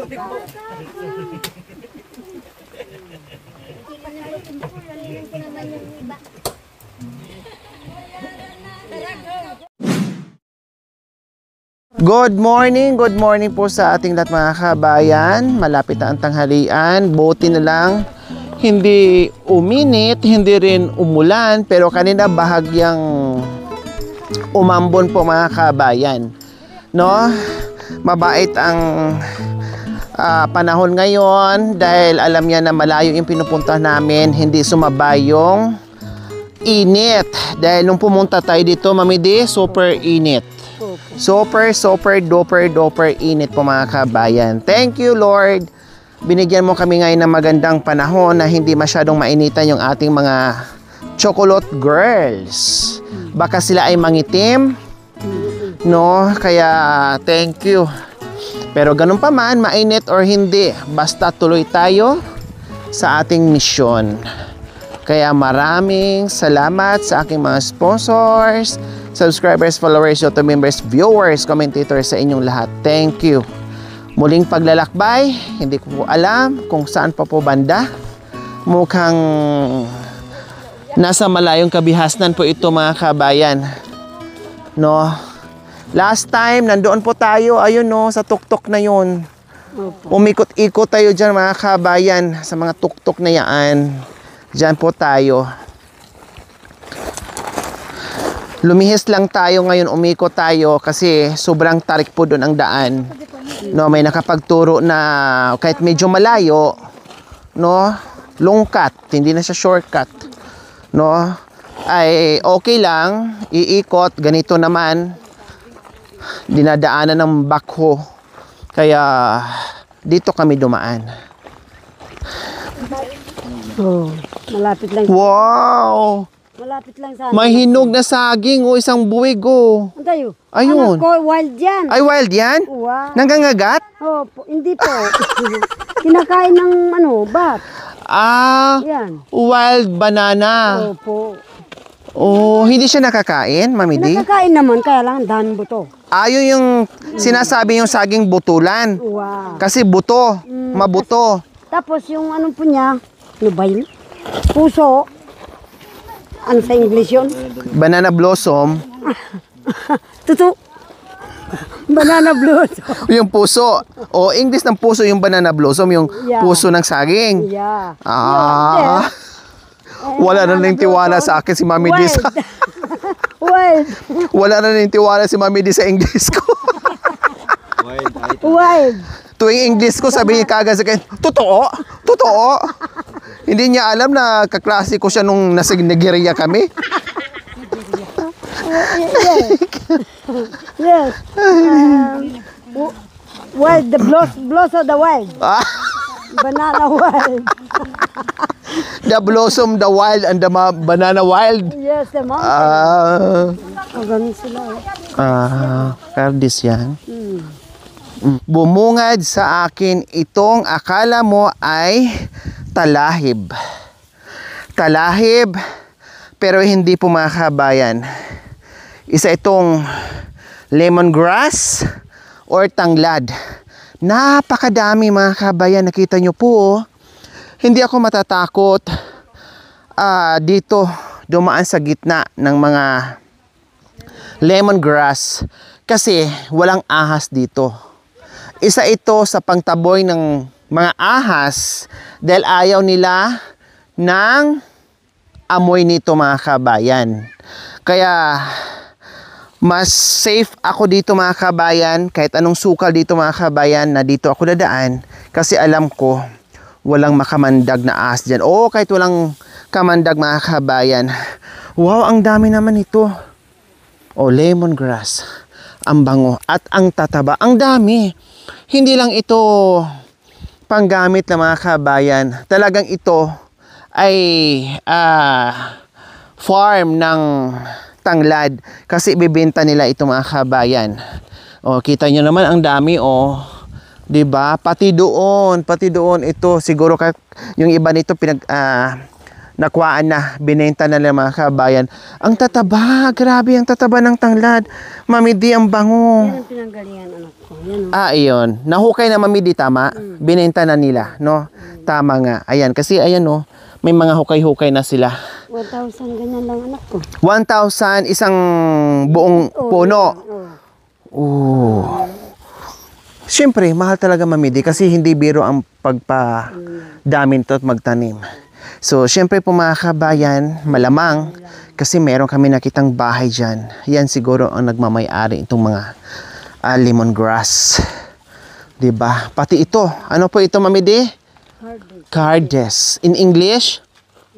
Good morning po sa ating lahat mga kabayan. Malapit na ang tanghalian. Buti na lang hindi uminit, hindi rin umulan, pero kanina bahagyang umambon po mga kabayan. No? Mabait ang panahon ngayon dahil alam niya na malayo yung pinupuntahan namin, hindi sumabay yung init. Dahil nung pumunta tayo dito, Mami D, super init. Super duper init po mga kabayan. Thank you Lord. Binigyan mo kami ngayon ng magandang panahon na hindi masyadong mainitan yung ating mga chocolate girls. Baka sila ay mangitim, no? Kaya thank you. Pero ganun pa man, mainit or hindi, basta tuloy tayo sa ating misyon. Kaya maraming salamat sa aking mga sponsors, subscribers, followers, YouTube members, viewers, commentators, sa inyong lahat. Thank you. Muling paglalakbay, hindi ko po alam kung saan pa po banda. Mukhang nasa malayong kabihasnan po ito mga kabayan. No? Last time, nandoon po tayo, ayun no, sa tuktok na yun. Umikot-ikot tayo dyan mga kabayan, sa mga tuktok na yan. Diyan po tayo. Lumihis lang tayo ngayon, umikot tayo kasi sobrang tarik po doon ang daan. No, may nakapagturo na kahit medyo malayo, no, long cut, hindi na siya shortcut. No, ay okay lang, iikot, ganito naman, dinadaanan ng backhoe. Kaya dito kami dumaan. Oh, malapit lang. Wow! Malapit lang sa may hinog na saging o isang buwig o. Antayo. Ayun. Anak ko, wild yan. Ay, wild yan? Wow. Nanggangagat? Oh, hindi po. Kinakain ng bat. Ah, Yan. wild banana. Opo. Oh, hindi siya nakakain, Mami D? Nakakain naman, kaya lang daan buto. Ayun yung sinasabi yung saging butulan. Wow. Kasi buto, mabuto. Tapos yung ano po niya, ano ba yun? Puso. Ano sa English yun? Banana blossom. Tutu. Banana blossom. Yung puso. O, English ng puso yung banana blossom, yung Yeah. puso ng saging. Yeah. Ah. Wala na rin tiwala sa akin si Mami D sa... Wild. Wala na rin tiwala si Mami D sa English ko. Wild. Tuwing English ko, sabi niya kagad sa akin, totoo? Totoo? Hindi niya alam na kaklase ko siya nung nasa Nigeria kami. Yes. Yes. Wild, the bloss of the wild. Ah, Banana wild. the blossom, the wild, and the banana wild. Yes, the mountain. Ganun sila. Kardis yan. Bumungad sa akin itong akala mo ay talahib. Talahib, pero hindi po mga kabayan. Isa itong lemongrass or tanglad. Napakadami mga kabayan, nakita nyo po. Hindi ako matatakot dito dumaan sa gitna ng mga lemongrass kasi walang ahas dito. Isa ito sa pangtaboy ng mga ahas dahil ayaw nila ng amoy nito mga kabayan. Kaya mas safe ako dito mga kabayan, kahit anong sukal dito mga kabayan, na dito ako dadaan kasi alam ko walang makamandag na ahas dyan. O kahit walang kamandag mga kabayan. Wow, ang dami naman ito. O, lemongrass. Ang bango at ang tataba. Ang dami. Hindi lang ito panggamit na mga kabayan. Talagang ito ay farm ng tanglad. Kasi ibibenta nila ito mga kabayan. O, kita nyo naman ang dami o. Diba? Pati doon ito. Siguro yung iba nito nakuhaan na, binenta na ng mga kabayan. Ang tataba, grabe ang tataba ng tanglad. Mami D, ang bango. Yan ang pinanggalingan anak ko. Yan o. Iyon. Nahukay na Mami D, tama? Binenta na nila, no? Tama nga. Ayan, kasi ayan, no? May mga hukay-hukay na sila. 1,000 ganyan lang anak ko. 1,000 isang buong puno. Oh. Siyempre, mahal talaga Mami D kasi hindi biro ang pagpa-damin to at magtanim. So, siyempre po mga kabayan, malamang kasi meron kami nakitang bahay dyan. Yan siguro ang nagmamay-ari itong mga lemongrass. Diba? Pati ito. Ano po ito Mami D? Cardes. In English?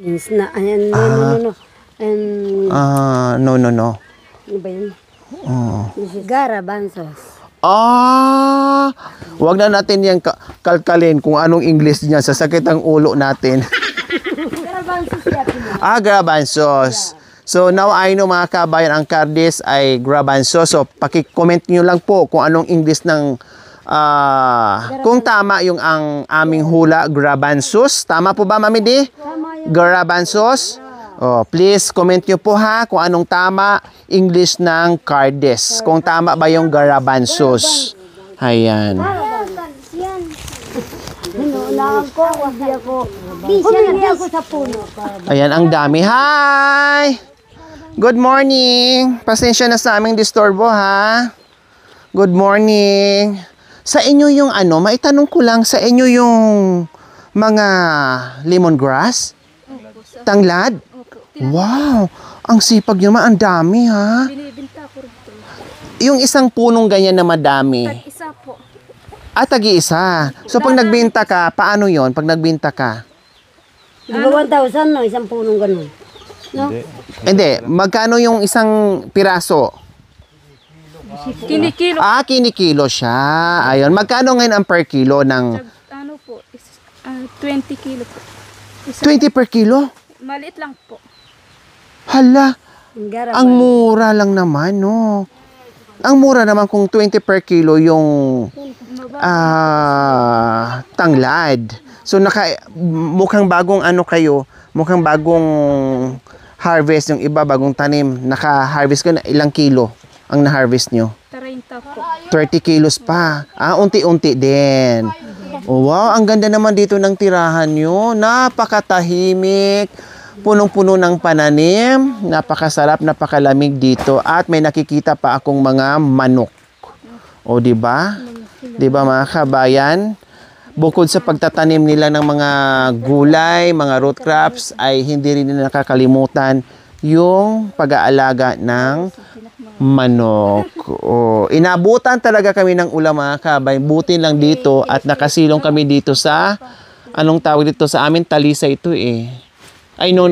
No. And, No. ano ba yun? Garabansos. Wag na natin yan kalkalin kung anong English niya. Sasakit ang ulo natin. Garabansos yan. Garbanzos. So now I know mga kabayan, ang Cardes ay garbanzos. So paki-comment nyo lang po kung anong English ng kung tama yung ang aming hula, garbanzos. Tama po ba Mami D? Garbanzos. Oh, please comment nyo po ha kung anong tama English ng Cardes. Kung tama ba yung garbanzos. Ayan. Hinulaan ko, hindi ako. Humingi ako sa puno. Ayan, ang dami. Hi! Good morning. Pasensya na sa aming disturbo, ha? Good morning. Sa inyo yung ano, maitanong ko lang, sa inyo yung mga lemongrass? Tanglad? Wow! Ang sipag nyo, ang dami, ha? Binibinta ko rito. Yung isang punong ganyan na madami. Isa po. Tagi-isa. So, pag nagbenta ka, paano yon? Pag nagbenta ka? Di ba 1,000 no? Isang punong ganun. No? Hindi. Magkano yung isang piraso? Kinikilo. Kinikilo siya. Ayun. Magkano ngayon ang per kilo ng Ano po? 20 kilo po. 20 per kilo? Maliit lang po. Hala, Garabansos. ang mura lang naman, no? Ang mura naman kung 20 per kilo yung tanglad. So, mukhang bagong ano kayo, mukhang bagong harvest yung iba, bagong tanim. Naka-harvest ko na ilang kilo ang na-harvest nyo? 30 po. 30 kilos pa. Unti-unti din. Oh, wow, ang ganda naman dito ng tirahan nyo. Napakatahimik. Punong-puno ng pananim. Napakasarap, napakalamig dito. At may nakikita pa akong mga manok. O, di ba? Di ba mga kabayan? Bukod sa pagtatanim nila ng mga gulay, mga root crops, ay hindi rin nila nakakalimutan yung pag-aalaga ng manok. O, inabutan talaga kami ng ulam mga kabay. Buti lang dito at nakasilong kami dito sa, anong tawag dito sa amin? Talisa ito eh. Ay, no.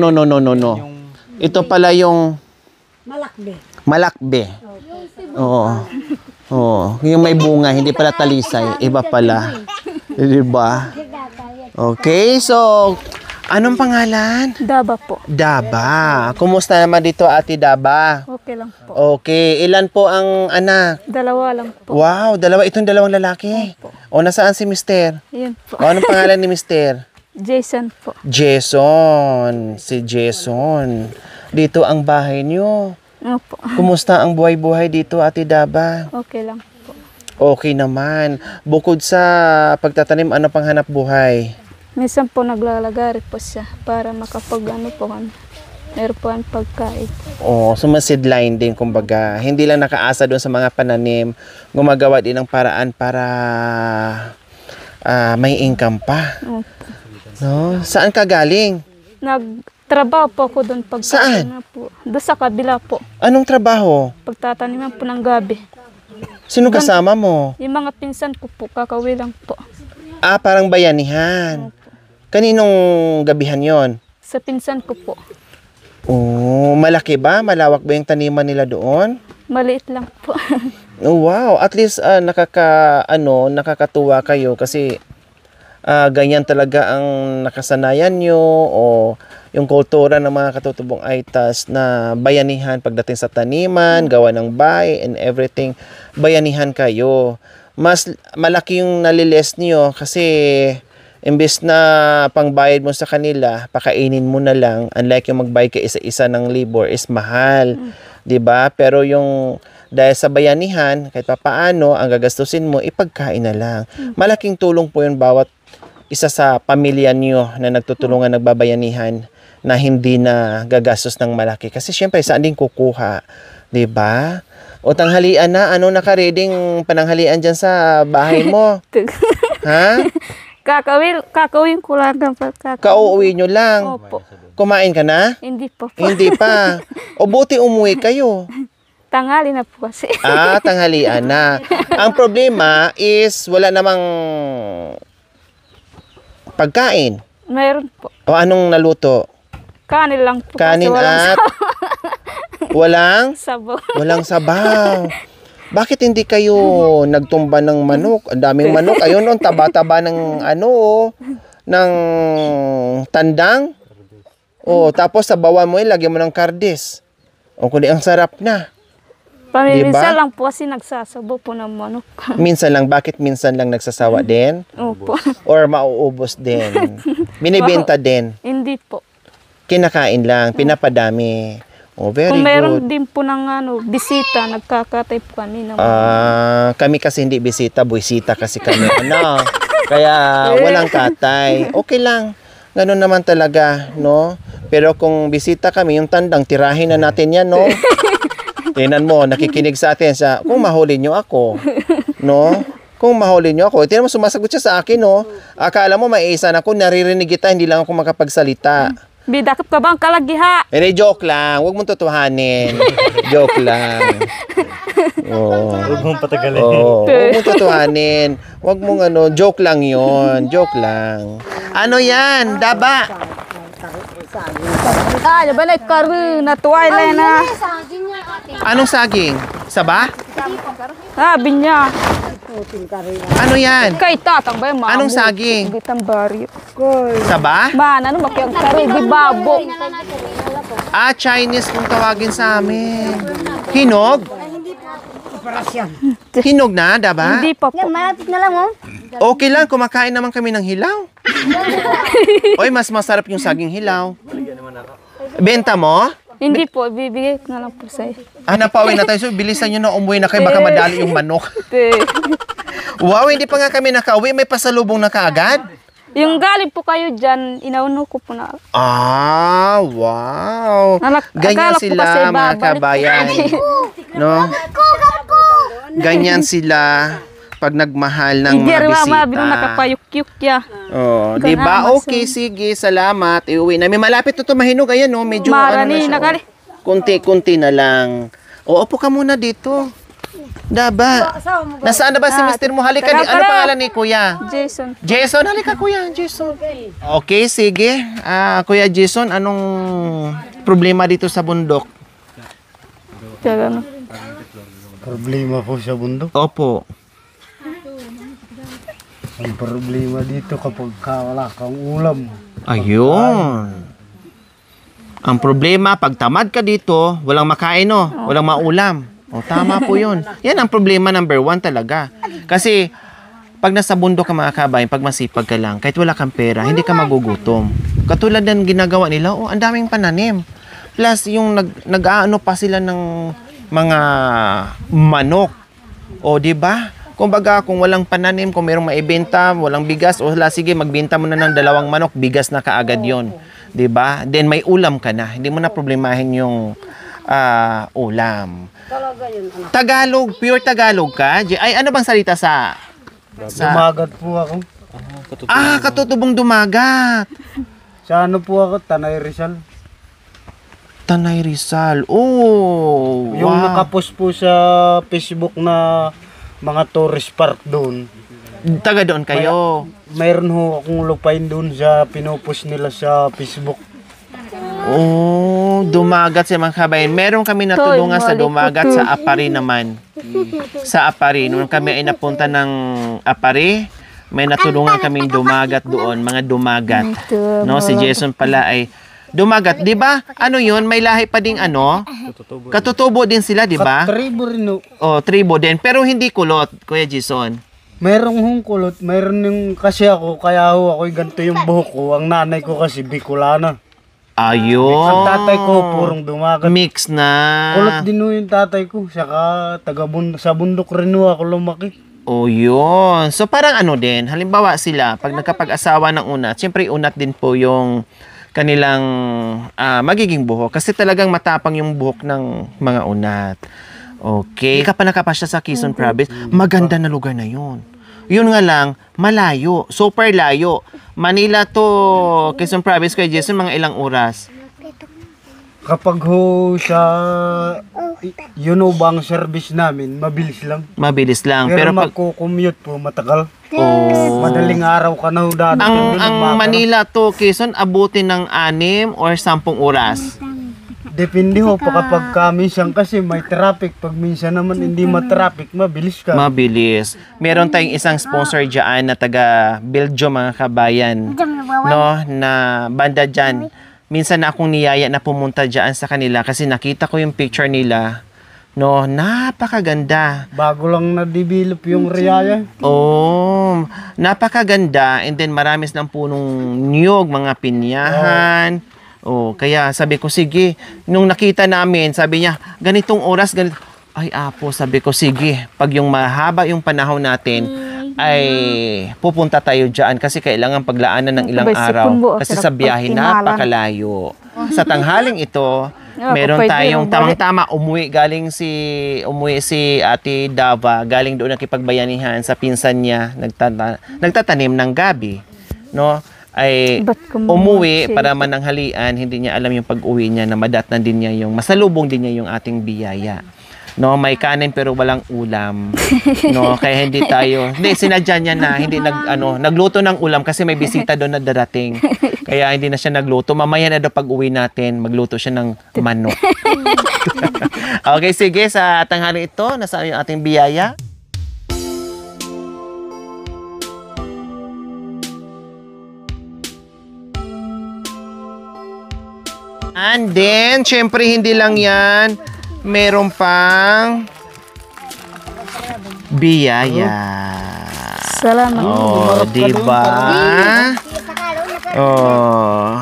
Ito pala yung Malakbe. malakbe. Oo. Oo. Yung may bunga, hindi pala talisay. Iba pala. Diba? Okay, so, anong pangalan? Daba po. Daba. Kumusta naman dito, Ate Daba? Okay lang po. Okay. Ilan po ang anak? 2 lang po. Wow, itong dalawang lalaki. O, nasaan si Mister? Yun po. O, anong pangalan ni Mister? Jason po. Jason. Si Jason. Dito ang bahay niyo. Opo. Kumusta ang buhay-buhay dito, Ate Daba? Okay lang po. Okay naman. Bukod sa pagtatanim, ano pang hanap buhay? Minsan po naglalagari po siya para makapag-ano po kami. Meron po ang pagkain. Oh, sumasidline din kumbaga. Hindi lang nakaasa doon sa mga pananim. Gumagawa din ng paraan para may income pa. Opo. No? Saan ka galing? Nagtrabaho po ako doon Saan? po. Doon sa kabila po. Anong trabaho? Pagtataniman po ng gabi. Sino kasama mo? Yung mga pinsan ko po, kakauwi lang po. Parang bayanihan. Kaninong gabihan yon? Sa pinsan ko po. Oh, malaki ba? Malawak ba yung taniman nila doon? Maliit lang po. Oh, wow. At least nakakatuwa kayo kasi ganyan talaga ang nakasanayan nyo o yung kultura ng mga katutubong Aitas na bayanihan pagdating sa taniman, gawa ng bahay and everything. Bayanihan kayo. Mas malaki yung naliles niyo kasi Imbes na pangbayad mo sa kanila, pakainin mo na lang. Unlike yung magbayad ka isa-isa ng labor is mahal. 'Di ba? Pero yung dahil sa bayanihan, kahit papaano, ang gagastusin mo, ipagkain na lang. Malaking tulong po yun bawat isa sa pamilya niyo na nagtutulungan, nagbabayanihan, na hindi na gagastos ng malaki. Kasi syempre, saan din kukuha? 'Di ba? O tanghalian na, ano naka-reading pananghalian dyan sa bahay mo? Ha? Kakawin ko lang ng pagkakawin. Kauuwi nyo lang. Opo. Kumain ka na? Hindi po po. Hindi pa. O buti umuwi kayo. Tangali na po kasi. Tanghalian na. Ang problema is wala namang pagkain. Mayroon po. O anong naluto? Kanin lang po. Kanin kasi walang at walang sabaw. walang sabaw. Bakit hindi kayo nagtumba ng manok? Ang daming manok. Ayun, no, taba-taba ng ng tandang. O, tapos sabawan mo lagyan mo ng kardis. O, kundi ang sarap na. Paminsan Diba? lang po kasi nagsasabaw po ng manok. Minsan lang. Bakit minsan lang nagsasawa din? Opo. Or mauubos din? Binibenta din? Hindi po. Kinakain lang. Pinapadami. Oh, very Kung mayroon good. din po ng bisita, nagkakatay po kami ng Kami kasi hindi bisita, buwisita kasi kami. Kaya walang katay. Okay lang. Ganun naman talaga, no? Pero kung bisita kami, yung tandang, tirahin na natin yan, no? Tingnan mo, nakikinig sa atin siya, kung mahuli nyo ako, no? Kung mahuli nyo ako, tingnan mo, sumasagot siya sa akin, no? Akala mo, maiisan ako, naririnig kita, hindi lang ako makapagsalita. bidakap ka bang kalagiha? Hindi, joke lang. Huwag mong tutuhanin. Joke lang. Oh. Huwag mong patagalin. Oh, huwag mong tutuhanin. Huwag mong joke lang yon, joke lang. Ano yan? Daba. Balay karu na tuway lang na. Anong saging? Saba? Binya. Ano yan? Kay tatang ba yung Anong saging? Bitang baryo. Saba? Ano makiyang kari, di babo. Chinese kung tawagin sa amin. Hinog? Hinog na, daba? Hindi pa po. Malapit na lang, oh. Okay lang, kumakain naman kami ng hilaw. Oy, mas masarap yung saging hilaw. Benta mo? Hindi po, bibigay ko na lang po sa'yo. Napawin na tayo. So, bilisan nyo na umuwi na kayo. Baka madali yung manok. Wow, hindi pa nga kami nakauwi. May pasalubong na kaagad. Yung galing po kayo dyan, inauno ko po na. Wow. Ganyan Akala ko sila, kasi mga babalik. kabayan. No? Ganyan sila pag nagmahal ng Hindi mga rin bisita. binong nakapayuk-yuk ya. Oh, di ba? Ganun, Okay, sige, salamat. Iuwi na. May malapit na ito mahinog. Ayan, no? Medyo Marani, na siya, nakali. Kunti-kunti na lang. O, upo ka muna dito. Daba. Nasaan na ba si Mr. mo? Halika. Tara, Ano tara. pangalan ni Kuya? Jason. Jason, halika Kuya. Jason. Okay, sige. Kuya Jason, anong problema dito sa bundok? Kaya ano. Problema po sa bundok. Opo. Ang problema dito kapag wala kang ulam. Ayun. Ang problema, pag tamad ka dito, walang makain, no? Walang maulam. O, tama po yun. Yan ang problema number 1 talaga. Kasi, pag nasa bundok ka mga kabayan, pag masipag ka lang, kahit wala kang pera, hindi ka magugutom. Katulad ng ginagawa nila, ang daming pananim. Plus, yung nag-aano pa sila ng mga manok. O, di ba? Kumbaga, kung walang pananim, kung mayroong maibenta, walang bigas, o sige, magbenta mo na ng 2 manok, bigas na kaagad yon, 'di ba? Then may ulam ka na. Hindi mo na problemahin yung ulam. Tagalog, pure Tagalog ka? Ay, ano bang salita sa Dumagat po ako. katutubong dumagat. Sa ano po ako, Tanay Rizal. Tanay Rizal. Oh, Yung wow. nakapost po sa Facebook na mga tourist park doon. Taga doon kayo. Mayroon ho akong lupain doon sa pinupost nila sa Facebook. Oh, dumagat sa mga kabayan. Meron kami natulungan sa dumagat sa Apari naman. Sa Apari. Nung kami ay napunta ng Apari, may natulungan kaming dumagat doon, mga dumagat. No, si Jason pala ay dumagat. 'Di ba? Ano 'yun? May lahi pa ding Katutubo din sila, 'di ba? Katribo rin ho. Oh, tribo din, pero hindi kulot, Kuya Jason. Merong hungkulot, mayroon yung kasi ako, kaya ho ako'y ganito yung buhok ko. Ang nanay ko kasi Bicolana. Ayun. Ang tatay ko purong dumagat. Mix na. Kulot din ho yung tatay ko, saka sa bundok rin ho ako lumaki. O yun. So parang ano din, halimbawa sila, pag nagkapag-asawa ng unat, siyempre unat din po yung kanilang magiging buhok. Kasi talagang matapang yung buhok ng mga unat. Okay. Kapag nakapasya sa Quezon Province, maganda na lugar na yun. Yun nga lang, malayo. Super layo. Manila to Quezon Province kay Jason, mga ilang oras? Kapag ho sa yun ho bang service namin, mabilis lang. Mabilis lang. Pero Pero pag... magko-commute po, matagal. Oh. Madaling araw ka na ho dadating Ang Manila to Quezon, abutin ng 6 or 10 oras. Depende ho pa kapag minsan kasi may traffic. Pag minsan naman hindi ma-traffic, mabilis ka. Mabilis. Meron tayong isang sponsor dyan na taga Belgium, mga kabayan. No, na banda dyan. Minsan na akong niyaya na pumunta dyan sa kanila kasi nakita ko yung picture nila. No, napakaganda. Bago lang na-develop yung Riyaya. Oh, napakaganda. And then marami silang punong niyog, mga pinyahan. Oh, kaya sabi ko, sige. Nung nakita namin, sabi niya, ganitong oras, ganito. Ay, apo, sabi ko, sige. Pag yung mahaba yung panahon natin, ay pupunta tayo dyan kasi kailangan paglaanan ng ilang araw. Kasi sa biyahe, napakalayo. Sa tanghaling ito, meron tayong tamang-tama umuwi si Ate Dava, galing doon nakipagbayanihan sa pinsan niya, nagtatanim ng gabi. No? Ay umuwi para mananghalian, hindi niya alam yung pag-uwi niya na madatnan din niya yung masalubong din niya yung ating biyaya. No, may kanin pero walang ulam. No, kaya hindi sinadya niya na hindi nagluto ng ulam kasi may bisita doon na darating. Kaya hindi na siya nagluto. Mamaya na daw pag-uwi natin, magluto siya ng manok. Okay, sige, sa tanghali ito, nasa yung ating biyaya. And then, syempre hindi lang yan. Meron pang biyaya. Salamat. Oh, diba? Oh.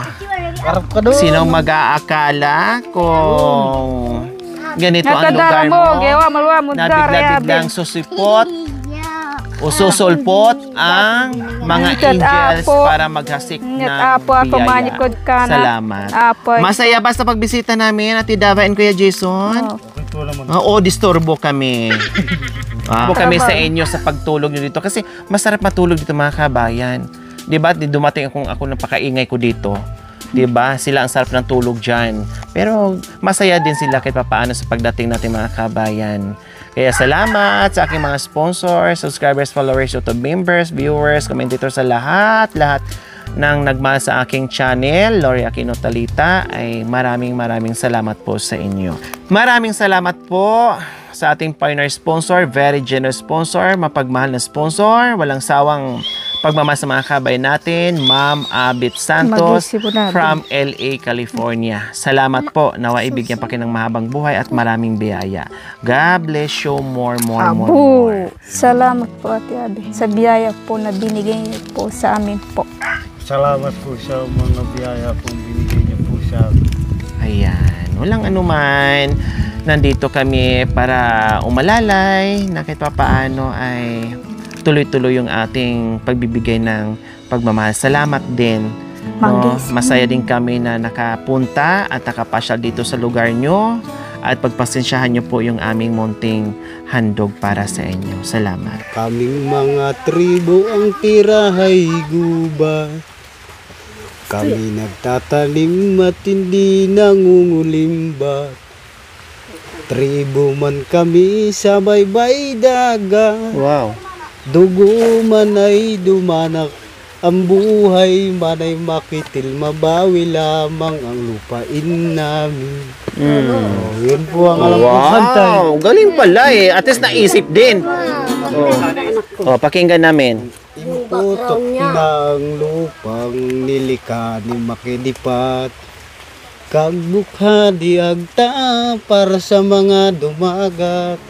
Harap ka doon. Sino mag-aakala kung ganito ang lugar mo? Na bigla-biglang susipot o susulpot ang mga angels para maghasik ng biyaya. Salamat. Masaya ba sa pagbisita namin, Ate Dava and Kuya Jason? Ito naman. Oo, disturbo kami. Kami sa inyo sa pagtulog nyo dito. Kasi masarap matulog dito, mga kabayan. Diba? Dumating ako napakaingay ko dito. Diba? Sila ang sarap ng tulog dyan. Pero masaya din sila kahit papaano sa pagdating natin, mga kabayan. Kaya salamat sa aking mga sponsors, subscribers, followers, YouTube members, viewers, commentators, sa lahat ng nagmahal sa aking channel, Lori Aquino Talita, ay maraming salamat po sa inyo. Maraming salamat po sa ating pioneer sponsor, very generous sponsor, mapagmahal na sponsor, walang sawang pagmamahal sa mga kabayan natin, Ma'am Abit Santos from LA, California. Salamat po. Nawa ibigyan pa kayo ng mahabang buhay at maraming biyaya. God bless you more. Salamat po, Ate Abby, sa biyaya po na binigay niyo po sa amin po. Salamat po sa mga biyaya pong binigay niyo po sa amin. Ayan. Walang anuman. Nandito kami para umalalay na kahit papaano ay tuloy-tuloy yung ating pagbibigay ng pagmamahal. Salamat din. No? Masaya din kami na nakapunta at nakapasyal dito sa lugar nyo at pagpasensyahan nyo po yung aming munting handog para sa inyo. Salamat. Kaming mga tribo ang tirahay gubat. Kami nagtatanim at hindi nangungulimbat. Tribo man kami sa baybay dagat. Wow. Dugo man ay dumanak, ang buhay man ay makitil, mabawi lamang ang lupain namin. Yun po ang alam kong kanta. Wow, galing pala eh. At least naisip din. Pakinggan namin. Imputok ng lupang nilika ni makidipat. Kagbukha di agta para sa mga dumagat.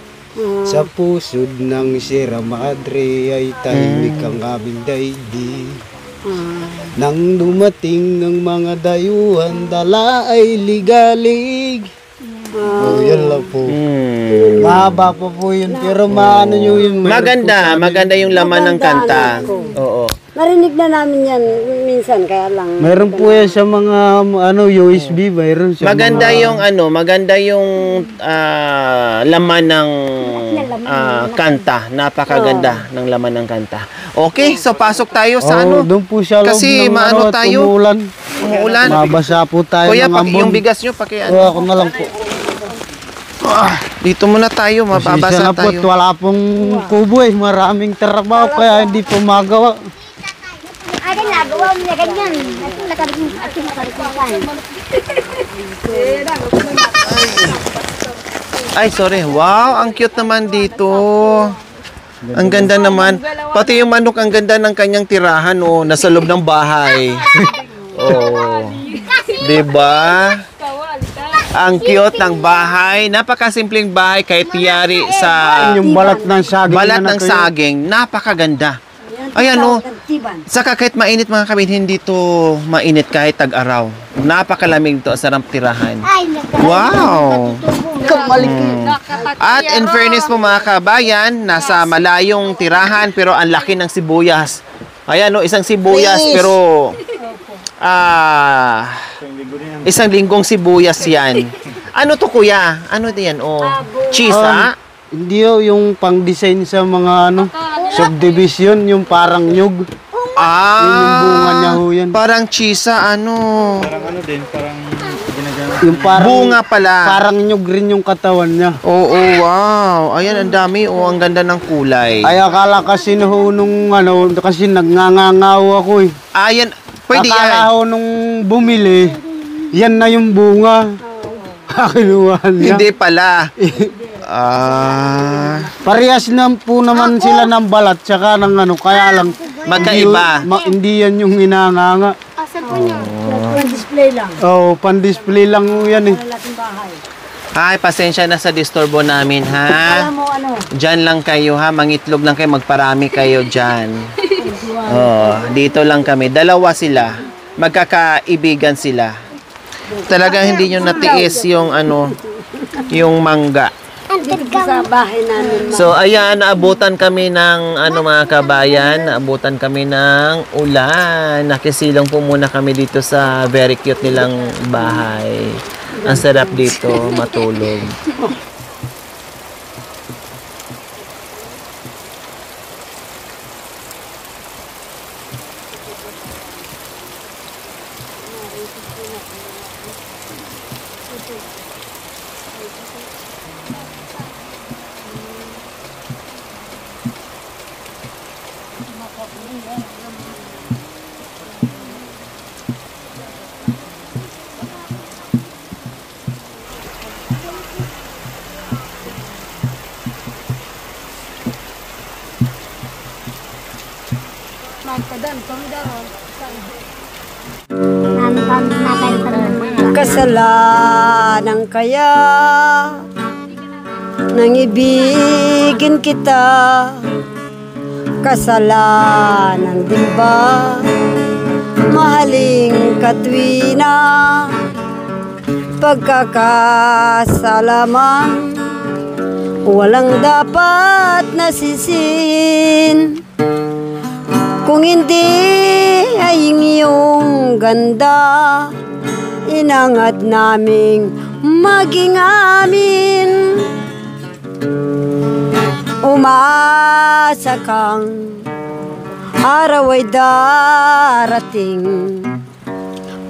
Sa pusod ng Sierra Madre ay tahimik ang aming daigdig. Nang dumating ng mga dayuhan, dala ay ligalig. Oh, yan lang po. Mahaba pa po yun, pero maano nyo yun. Maganda yung laman ng kanta. Oo. Narinig na namin yan minsan, kaya lang. Mayroon po yan sa mga USB, mayroon sa Maganda yung laman ng kanta. Napakaganda ng laman ng kanta. Okay, so pasok tayo sa doon po siya loob Kasi ng maano tayo? Umuulan. Umuulan. Mabasa po tayo Kuya, ng ambon. yung bigas nyo, Ako na lang po. dito muna tayo, mababasa Pasensya na po, tayo. wala pong kubo eh. Maraming trabaho kaya hindi po magawa. Ay, nagawa mo niya ganyan. At nakarikungan. Ay, sorry. Wow, ang cute naman dito. Ang ganda naman. Pati yung manok, ang ganda ng kanyang tirahan, oh. Nasa loob ng bahay. Oh. Diba? Ang cute ng bahay. Napakasimpleng bahay kahit yari sa Yung balat ng saging. balat na ng saging. Napakaganda. Ayan, oh. Saka kahit mainit mga kabin, hindi to mainit kahit tag-araw. Napakalamig to, sarap tirahan. Wow! At in fairness po mga kabayan, nasa malayong tirahan pero ang laki ng sibuyas. Ayan, no, isang sibuyas pero isang linggong sibuyas yan. Ano to kuya? Ano yan? Oh, cheese ha? Hindi yung pang-design sa mga subdivision, yung parang nyug. Yung bunga niya ho yan. Parang chisa, Yung parang, bunga pala. Parang nyug rin yung katawan niya. Oo, wow. Ayan, ang dami. Oh, ang ganda ng kulay. Ay, akala kasi ho nung kasi nagngangangaw ako eh. Ayan, pwede Akala yan. ho nung bumili, yan na yung bunga. Kinuha niya. Hindi pala. Parehas na po naman sila ng balat, tsaka ng kaya lang. Magkaiba. Hindi yan yung inanganga. Display lang. Oo, pan-display lang ho yan eh. Ay, pasensya na sa disturbo namin, ha? Alam mo ano? Diyan lang kayo, ha? Mangitlog lang kayo, magparami kayo dyan. Oh, dito lang kami. Dalawa sila. Magkakaibigan sila. Talagang hindi nyo natiis yung yung mangga. Sa bahay namin. So, ayan, naabutan kami ng, mga kabayan, naabutan kami ng ulan. Nakisilong po muna kami dito sa very cute nilang bahay. Ang sarap dito, matulog. Kasalanan kaya nang ibigin kita, kasalanan din ba mahaling katwina, pagkakasalaman walang dapat nasisin. Kung hindi ay iyong ganda, inangat naming maging amin. Umasa kang araw ay darating,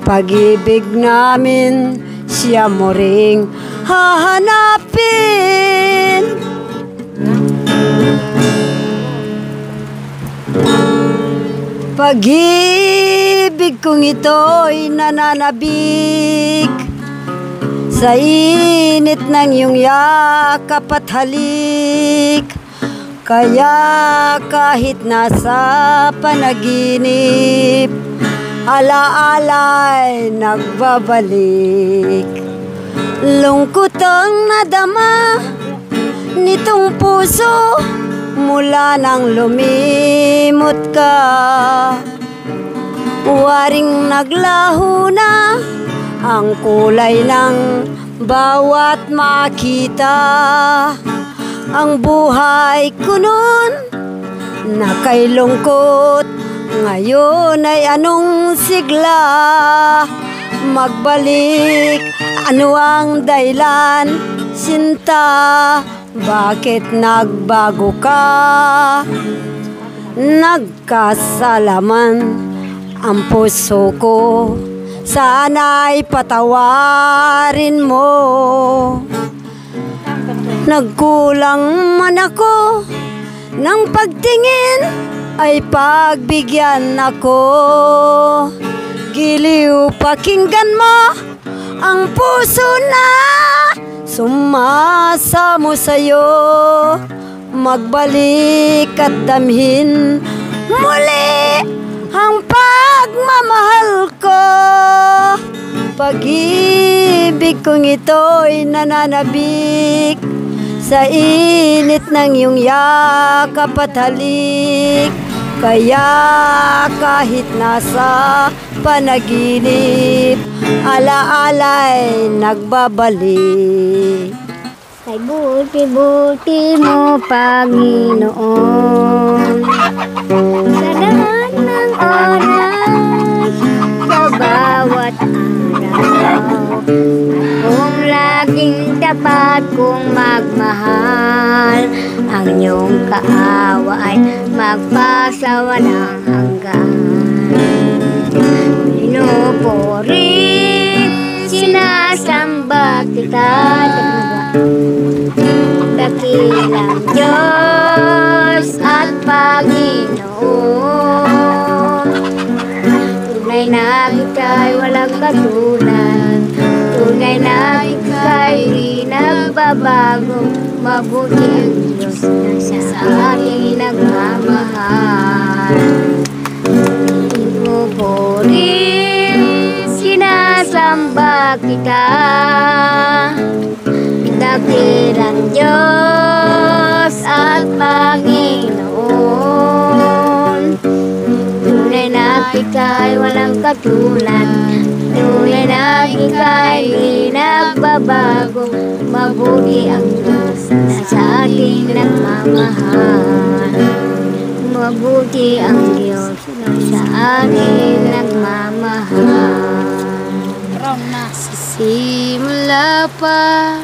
pag-ibig namin siya mo ring hahanapin. Pag-ibig kong ito'y nananabik sa init ng iyong yakap at halik. Kaya kahit nasa panaginip, alaala'y nagbabalik. Lungkot ang nadama nitong puso mula nang lumimot ka. Waring naglaho na ang kulay ng bawat makita. Ang buhay ko nun na kay lungkot, ngayon ay anong sigla? Magbalik, ano ang dahilan? Sinta, bakit nagbago ka? Nagkasalaman ang puso ko, sana'y patawarin mo. Nagkulang man ako ng pagtingin, ay pagbigyan ako. Giliw pakinggan mo ang puso na sumasamo sa'yo. Magbalik at damhin muli ang pagmamahal ko. Pag-ibig kong ito'y nananabik sa init ng iyong yakap at halik. Kaya kahit nasa panaginip, alaala'y nagbabalik. Kay buti-buti mo, Panginoon, sa lahat ng oras, sa bawat araw. Kung laging tapat kong magmahal, ang iyong kaawa ay magpasawalang hanggan. Pinupuri, sinasamba kita, dakilang Diyos at Panginoon. Tunay na ika'y walang katulad, tunay na ika'y di nagbabago. Mabuti ang Diyos na sa aking nagmamahal. Pinupuri, sinasamba kita, dakilang Diyos at Panginoon. Tunay na ika'y walang katulad, tunay na ika'y di nagbabago. Mabuti ang Diyos na sa ating nagmamahal. Mabuti ang Diyos na sa ating nagmamahal. Sa simula pa,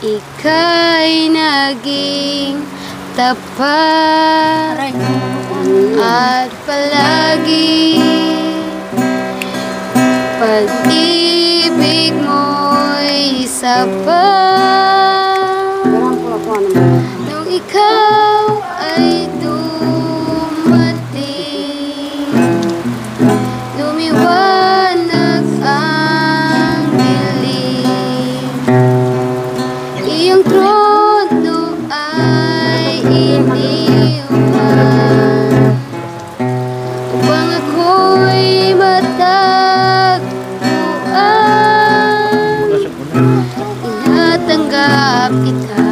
ika'y naging tapat at palagi. Pag-ibig mo'y sapat nung ikaw ay dumating. Lumiwanag ang dilim, iyong trono ay iniwan upang ako'y matagpuan. Tinatanggap kita,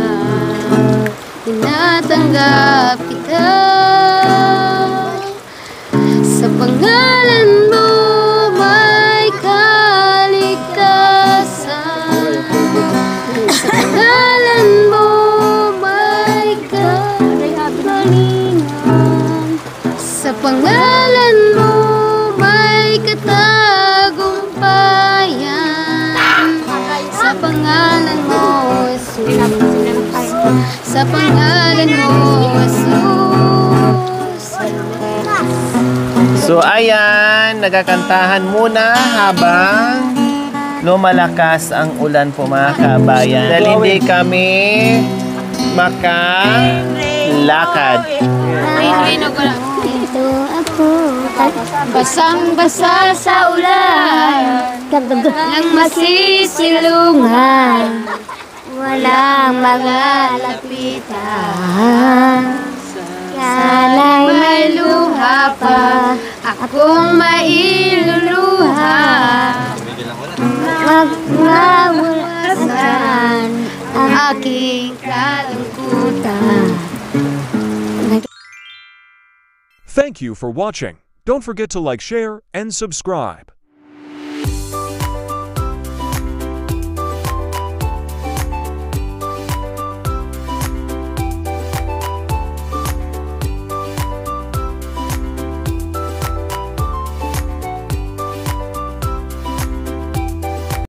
tinatanggap kita. Sa pangalan mo may kaligtasan, sa pangalan mo may kagalingan, sa pangalan mo may katagumpayan, sa pangalan mo Jesus, sa pangalan mo Jesus. So ayan, nagakantahan muna habang lumalakas ang ulan po mga kabayan. Dahil hindi kami makalakad. Ito ako, basang-basa sa ulan, nang masisilungan, walang mga lapitan. Sana'y may luha pa, akong mailuluha. Magmawalasan ang aking kalungkutan. Thank you for watching. Don't forget to like, share, and subscribe.